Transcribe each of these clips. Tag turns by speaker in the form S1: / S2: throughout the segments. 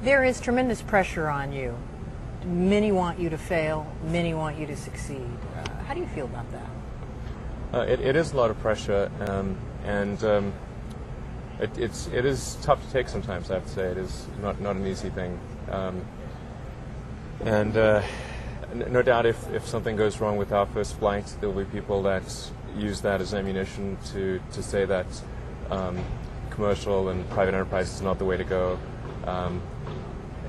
S1: There is tremendous pressure on you. Many want you to fail, many want you to succeed. How do you feel about that?
S2: It is a lot of pressure, and it is tough to take sometimes, I have to say. It is not an easy thing. No doubt if something goes wrong with our first flight, there will be people that use that as ammunition to say that commercial and private enterprise is not the way to go.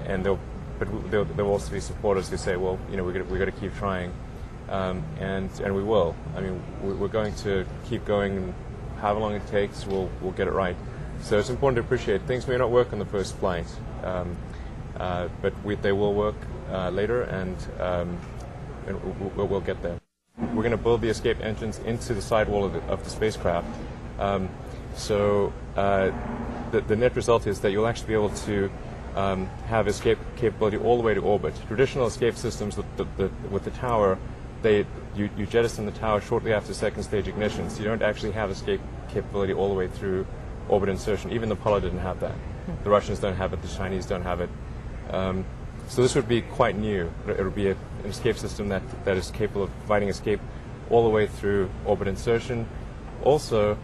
S2: And there'll also be supporters who say, well, we've got to keep trying, and we will. I mean, we're going to keep going, and however long it takes, we'll get it right. So it's important to appreciate things may not work on the first flight, but they will work later, and we'll get there. We're going to build the escape engines into the sidewall of the spacecraft. So the net result is that you'll actually be able to have escape capability all the way to orbit. Traditional escape systems with the tower, you jettison the tower shortly after second stage ignition, so you don't actually have escape capability all the way through orbit insertion. Even the Apollo didn't have that. The Russians don't have it, the Chinese don't have it. So this would be quite new. It would be an escape system that is capable of providing escape all the way through orbit insertion. Also,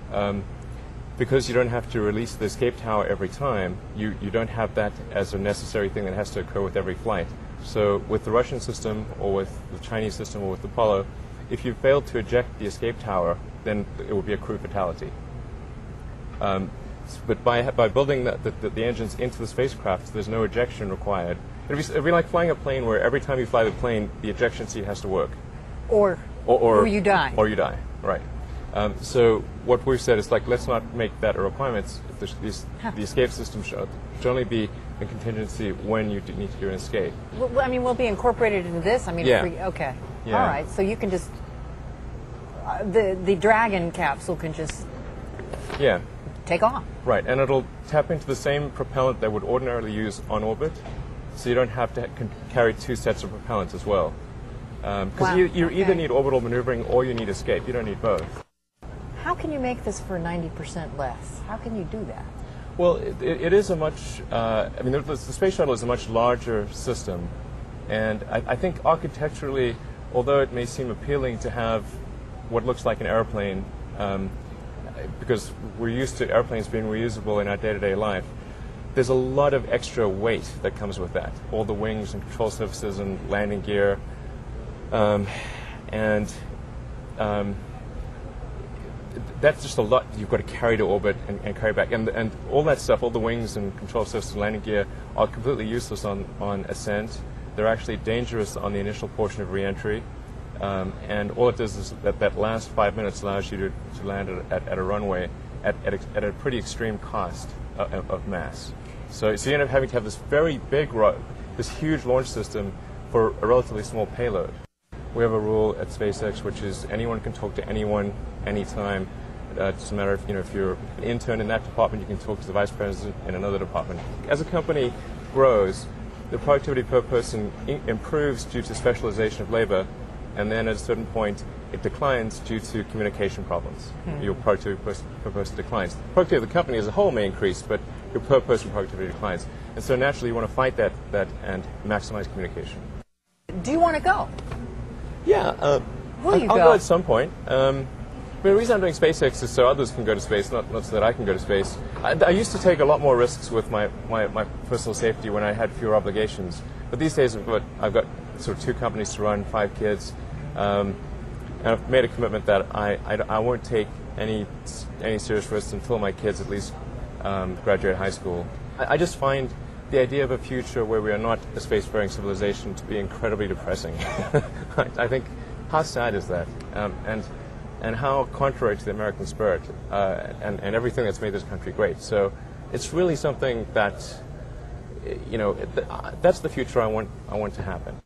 S2: because you don't have to release the escape tower every time, you don't have that as a necessary thing that has to occur with every flight. So with the Russian system, or with the Chinese system, or with Apollo, if you fail to eject the escape tower, then it will be a crew fatality. But by building the engines into the spacecraft, there's no ejection required. It'd be like flying a plane where every time you fly the plane, the ejection seat has to work.
S1: Or you die.
S2: Or you die, right. So what we've said is, let's not make that a requirement. The escape system should only be a contingency when you need to do an escape.
S1: Well, I mean, will be incorporated into this? I mean,
S2: yeah.
S1: Okay.
S2: Yeah.
S1: All right. So you can just, the Dragon capsule can just take off.
S2: Right, and it'll tap into the same propellant that would ordinarily use on orbit, so you don't have to carry two sets of propellants as well. Because you either need orbital maneuvering or you need escape. You don't need both.
S1: How can you make this for 90% less? How can you do that?
S2: Well, it is a much, the space shuttle is a much larger system, and I think architecturally, although it may seem appealing to have what looks like an airplane, because we're used to airplanes being reusable in our day-to-day life, there's a lot of extra weight that comes with that. All the wings and control surfaces and landing gear, that's just a lot you've got to carry to orbit and carry back. And all that stuff, all the wings and control surfaces and landing gear, are completely useless on ascent. They're actually dangerous on the initial portion of re-entry. And all it does is that last 5 minutes allows you to land at a runway at a pretty extreme cost of mass. So you end up having to have this very big, this huge launch system for a relatively small payload. We have a rule at SpaceX, which is anyone can talk to anyone, anytime. It doesn't matter if you're an intern in that department, you can talk to the vice president in another department. As a company grows, the productivity per person improves due to specialization of labor, and then at a certain point, it declines due to communication problems. Your productivity per person declines. The productivity of the company as a whole may increase, but your per person productivity declines. And so naturally, you want to fight that and maximize communication.
S1: Do you want to go?
S2: Yeah, I'll go at some point. The reason I'm doing SpaceX is so others can go to space, not so that I can go to space. I used to take a lot more risks with my personal safety when I had fewer obligations. But these days I've got sort of 2 companies to run, 5 kids, and I've made a commitment that I won't take any serious risks until my kids at least graduate high school. I just find the idea of a future where we are not a spacefaring civilization to be incredibly depressing. I think, how sad is that? And how contrary to the American spirit and everything that's made this country great. So it's really something that, that's the future I want to happen.